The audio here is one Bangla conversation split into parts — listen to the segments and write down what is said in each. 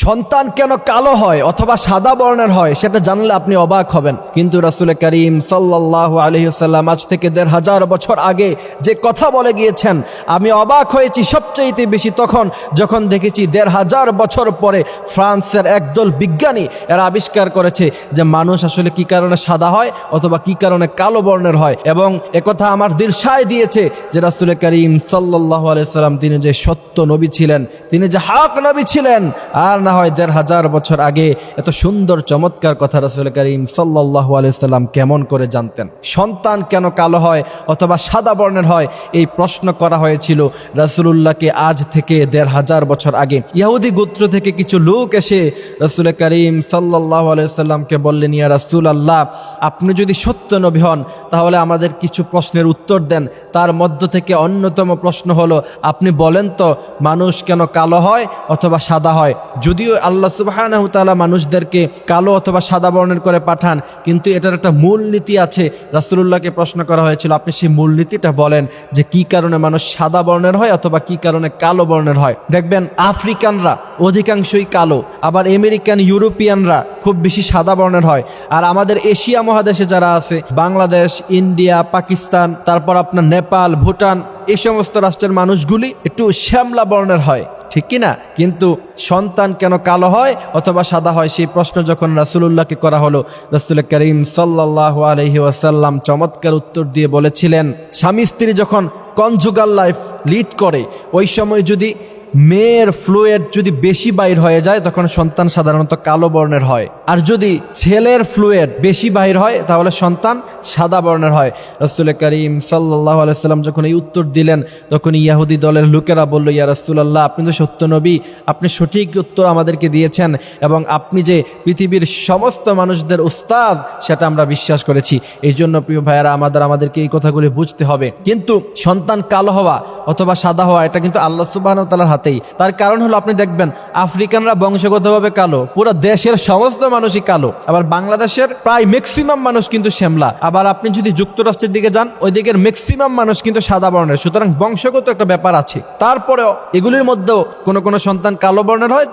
সন্তান কেন কালো হয় অথবা সাদা বর্ণের হয় সেটা জানলে আপনি অবাক হবেন। কিন্তু রাসূল করিম সাল্লাল্লাহু আলাইহি ওয়াসাল্লাম আজ থেকে ১৫০০ বছর আগে যে কথা বলে গিয়েছেন, আমি অবাক হয়েছি সবচেয়ে বেশি তখন যখন দেখেছি ১৫০০ বছর পরে ফ্রান্সের একদল বিজ্ঞানী এরা আবিষ্কার করেছে যে মানুষ আসলে কি কারণে সাদা হয় অথবা কি কারণে কালো বর্ণের হয়। এবং একথা আমার দিরসায় দিয়েছে যে রাসূল করিম সাল্লাল্লাহু আলাইহি ওয়াসাল্লাম তিনি যে সত্য নবী ছিলেন, তিনি যে হক নবী ছিলেন, আর না হয় ১৫০০ বছর আগে এত সুন্দর চমৎকার কথা রাসূল করিম সাল্লাল্লাহু আলাইহি ওয়াসাল্লাম কেমন করে জানতেন। সন্তান কেন কালো হয় অথবা সাদা বর্ণের হয় এই প্রশ্ন করা হয়েছিল রাসূলুল্লাহকে আজ থেকে ১৫০০ বছর আগে। ইহুদি গোত্র থেকে কিছু লোক এসে রাসূল করিম সাল্লাল্লাহু আলাইহি ওয়াসাল্লামকে বললেন, ইয়া রাসূলুল্লাহ, আপনি যদি সত্য নবী হন তাহলে আমাদের কিছু প্রশ্নের উত্তর দেন। তার মধ্য থেকে অন্যতম প্রশ্ন হলো, আপনি বলেন তো মানুষ কেন কালো হয় অথবা সাদা হয়? যদিও আল্লাহ সুবহানাহু ওয়া তাআলা মানুষদেরকে কালো অথবা সাদা বর্ণের করে পাঠান, কিন্তু এটার একটা মূল নীতি আছে। রাসূলুল্লাহকে প্রশ্ন করা হয়েছিল, আপনি সেই মূল নীতিটা বলেন যে কি কারণে মানুষ সাদা বর্ণের হয় অথবা কি কারণে কালো বর্ণের হয়। দেখবেন আফ্রিকানরা অধিকাংশই কালো, আবার আমেরিকান ইউরোপিয়ানরা খুব বেশি সাদা বর্ণের হয়। আর আমাদের এশিয়া মহাদেশে যারা আছে, বাংলাদেশ, ইন্ডিয়া, পাকিস্তান, তারপর আপনার নেপাল, ভুটান, এই সমস্ত রাষ্ট্রের মানুষগুলি একটু শ্যামলা বর্ণের হয়, ঠিক কিনা? কিন্তু সন্তান কেন কালো হয় অথবা সাদা হয় সেই প্রশ্ন যখন রাসূলুল্লাহকে করা হলো, রাসূল করিম সাল্লাল্লাহু আলাইহি ওয়াসাল্লাম চমৎকার উত্তর দিয়ে বলেছিলেন, স্বামী স্ত্রী যখন কনজুগাল লাইফ লিড করে ওই সময় যদি মেয়ের ফ্লুইড যদি বেশি বাইর হয়ে যায় তখন সন্তান সাধারণত কালো বর্ণের হয়, আর যদি ছেলের ফ্লুইড বেশি বাইর হয় তাহলে সন্তান সাদা বর্ণের হয়। রাসূল করিম সাল্লাল্লাহু আলাইহি ওয়াসাল্লাম যখন এই উত্তর দিলেন তখন ইহুদি দলের লোকেরা বলল, ইয়া রাসূলুল্লাহ, আপনি তো সত্য নবী, আপনি সঠিক উত্তর আমাদেরকে দিয়েছেন এবং আপনি যে পৃথিবীর সমস্ত মানুষদের উস্তাদ সেটা আমরা বিশ্বাস করেছি। এই জন্য প্রিয় ভাইয়েরা আমাদেরকে এই কথাগুলি বুঝতে হবে। কিন্তু সন্তান কালো হওয়া অথবা সাদা হওয়া এটা কিন্তু আল্লাহ সুবহানাহু ওয়া তাআলার হাতেই। তার কারণ হলো, আপনি দেখবেন আফ্রিকানরা বংশগতভাবে কালো, পুরো দেশের সমস্ত মানুষই কালো, আবার বাংলাদেশের প্রায় ম্যাক্সিমাম মানুষ কিন্তু শ্যামলা, আবার আপনি যদি যুক্তরাষ্ট্রের দিকে যান ওই দিকের ম্যাক্সিমাম মানুষ কিন্তু সাদা বর্ণের। সুতরাং বংশগত একটা ব্যাপার আছে। তারপরেও এগুলির মধ্যেও কোনো সন্তান কালো বর্ণের হয়,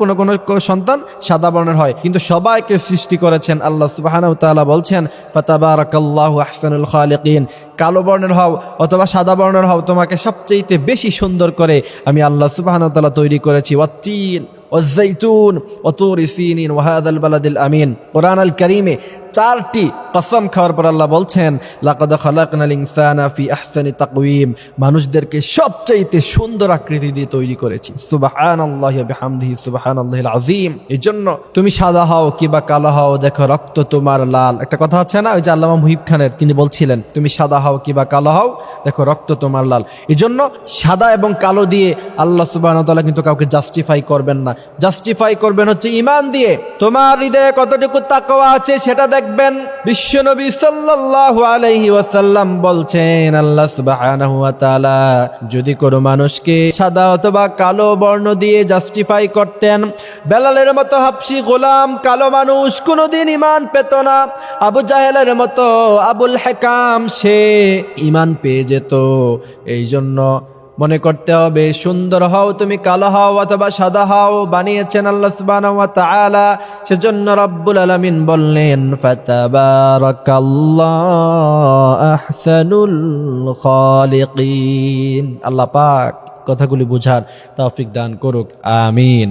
কোনো সন্তান সাদা বর্ণের হয়, কিন্তু সবাইকে সৃষ্টি করেছেন আল্লাহ সুবহানাহু ওয়া তাআলা। বলছেন, ফাতাবারাকাল্লাহু আহসানুল খালিকিন, কালো বর্ণের হও অথবা সাদা বর্ণের হও, তোমাকে সবচেয়ে বেশি সুন্দর করে আমি আল্লাহ সুবহানাহু ওয়া তাআলা তৈরি করেছি। ওয়াত্তিন ওয়াজ্জাইতুন ওয়া তুরি সিনিন ওয়া হাযাল বালাদিল আমিন। কোরআন আল কারীমে 4টি কসম খাওয়ার পর আল্লাহ বলছেন, লাকাদ খালাকনাল ইনসানা ফি আহসানি তাকওয়িম, মানুষদেরকে সবচেয়ে সুন্দর আকৃতি দিয়ে তৈরি করেছি। সুবহানাল্লাহি ওয়া বিহামদিহি সুবহানাল্লাহিল আযীম। এজন্য তুমি সাদা হও কিবা কালো হও, দেখো রক্ত তোমার লাল। একটা কথা আছে না, ওই যে আল্লামা মুহিব খানের, তিনি বলছিলেন, তুমি সাদা হও কিবা কালো হও, দেখো রক্ত তোমার লাল। এজন্য সাদা এবং কালো দিয়ে আল্লাহ সুবহানাহু ওয়া তাআলা কিন্তু কাউকে জাস্টিফাই করবেন না। জাস্টিফাই করবেন হচ্ছে ঈমান দিয়ে। তোমার হৃদয়ে কতটুকু তাকওয়া আছে সেটা দেখবেন। বিশ্বনবী সাল্লাল্লাহু আলাইহি ওয়াসাল্লাম বলছেন, আল্লাহ সুবহানাহু ওয়া তাআলা যদি কোনো মানুষকে সাদা অথবা কালো বর্ণ দিয়ে জাস্টিফাই করতেন, বেলালের মতো হাবশী গোলাম কালো মানুষ কোনোদিন ঈমান পেত না। আবু জাহেলের মতো আবুল হেকাম সে ঈমান পেয়ে যেত। এই জন্য মনে করতে হবে, সুন্দর হও তুমি কালো হও অথবা সাদা হও, বানিয়েছেন আল্লাহ সুবহানাহু ওয়া তাআলা। সেজন্য রব্বুল আলামিন বললেন, ফাতাবারাকাল্লাহু আহসানুল খালিকিন। আল্লাহ পাক কথাগুলি বুঝার তৌফিক দান করুক, আমিন।